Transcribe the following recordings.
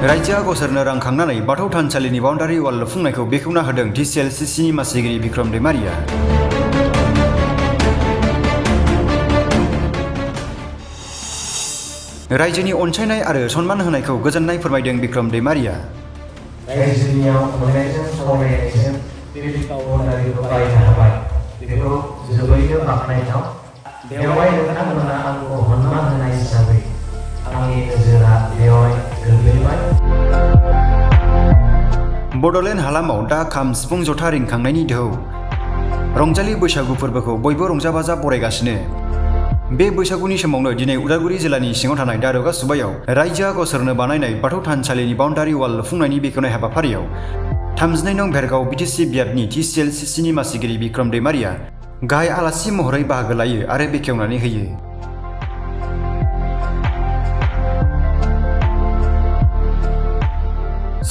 रायजोआ गावसोरनो रां खांनानै बाथौ थानसालिनि बाउन्डारि वाल लुफुंनायखौ बेखेवना होदों TCLCCनि मासिगिरि बिक्रम दैमारिया। रायजोनि अनसायनाय आरो सन्मान होनायखौ गोजोननाय फोरमायदों बिक्रम दैमारिया। रायजोनियाव अननायजों सावरायनायजों बे बाउन्डारिखौ बायनो हाबाय, बेखौ जोबोरैनो बाख्नायथाव। बेवहाय नोंथांमोना आंखौ सन्मान होनाय हिसाबै आंनि नोजोरा बेवहाय गोग्लैबाय। बड'लेण्ड हालामाव दा खाम सिफुं जथा रिंखांनायनि दोहौ। रंजालि बैसागु फोरबोखौ बयबो रंजा बाजा बरायगासिनो। बे बैसागुनि समावनो दिनै उदालगुरि जिल्लानि सिङाव थानाय दारगा सुबायाव रायजोआ गावसोरनो बानायनाय बाथौ थानसालिनि बाउन्डारि वाल लुफुंनायनि बेखेवनाय हाबाफारियाव 32 नं भेरगाव बिटिसि बियाबनि TCLCCनि मासिगिरि बिक्रम दैमारिया गाहाय आलासि महरै बाहागो लायो आरो बेखेवनानै होयो।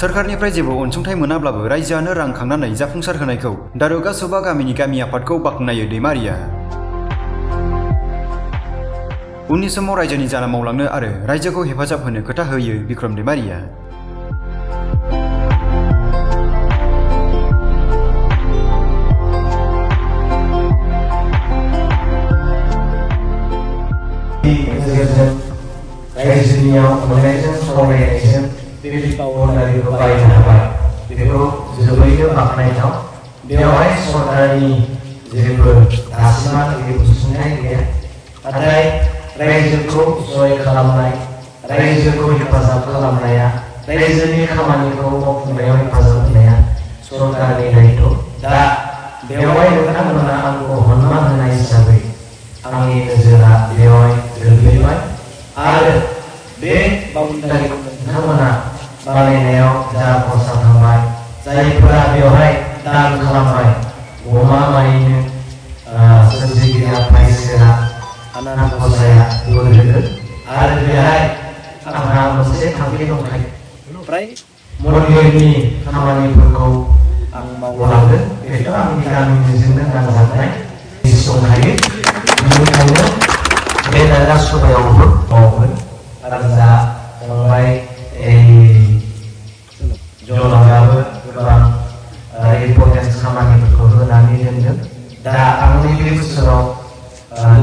सोरखारनिफ्राय जेबो अनसुंथाइ मोनाब्लाबो रायजोआनो रां खांनानै जाफुंसार होनायखौ दारगा सुबा गामिनि गामि आफादखौ बाख्नायो दैमारिया। उननि समाव रायजोनि जाना मावलांनो आरो रायजोखौ हेफाजाब होनो खोथा होयो बिक्रम दैमारिया। रायजोनियाव अननायजों सावरायनायजों बे बाउन्डारिखौ बायनो हाबाय, बेखौ जोबोरैनो बाख्नायथाव। बेवहाय सरकारनि जेबो दासिमहालागै अनसुंथाइ गैया, नाथाय रायजोखौ जय खालामनाय, रायजोखौ हेफाजाब खालामनाया, रायजोनि खामानिखौ मावफुंनायाव हेफाजाब होनाया सरकारनि दायित्व। दा बेवहाय नोंथांमोना आंखौ सन्मान होनाय हिसाबै आंनि नोजोरा बेवहाय गोग्लैबाय आरो बे बाउन्डारिखौ नोंथांमोना बानायनायाव जा खरसा थांबाय, जायफोरा बेवहाय दान खालामबाय, गमामायैनो सोरजिगिरि आफा इसोरा आनान गसाया बोर होगोन। आरो बेहाय आंहा मोनसे थांखि दंखायो, ओमफ्राय मन्दिरनि खामानिफोरखौ आं मावलांगोन। बेथ' आंनि गामिनिजोंनो नांजाबनाय दंखायो, बेनिखायनो बे दारगा सुबायावबो मावगोन। आरो दा फंबाय जनाबो गोबां इम्पर्टेन्स खामानिफोरखौ होनानै दोनदों। दा आंनि बे बोसोराव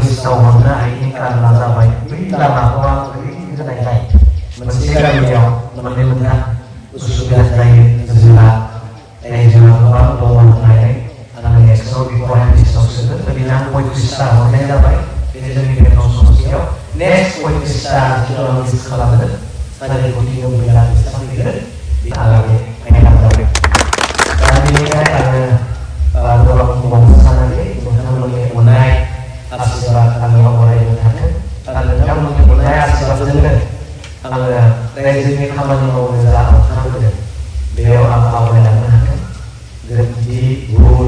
लिस्टआव हरनो हायैनि कारना जाबाय बै लामाखौ आं होनायलाय मोनसे गामियाव मोननै मोनथाम उसुबिदा जायो। जोंहा रायजोआ गोबां दङ होननानै आं नेक्स्टआव बेखौहाय लिस्टआव सोगोन। ओरैनो आं 35टा हरनाय जाबाय बे जोंनि बेनाव समस्यायाव। नेक्स्ट 35टा आं लिस्ट खालामगोन, 4.5 लाख लिस्ट फैगोन, बेहालागै फाइनाल जागोन। दा बेनिखाय आङो गोबां बुंबावनो सानाखै। नोंथांमोननि अननाय आशीर्बाद आंनियाव अरायबो थाथों आरो नोंथांमोननि अननाय आशीर्बादजोंनो आङो रायजोनि खामानि मावनो जा ओंखारबोदों बेयाव आं आवगायलांनो हाथों। गोरोन्थि, भुल,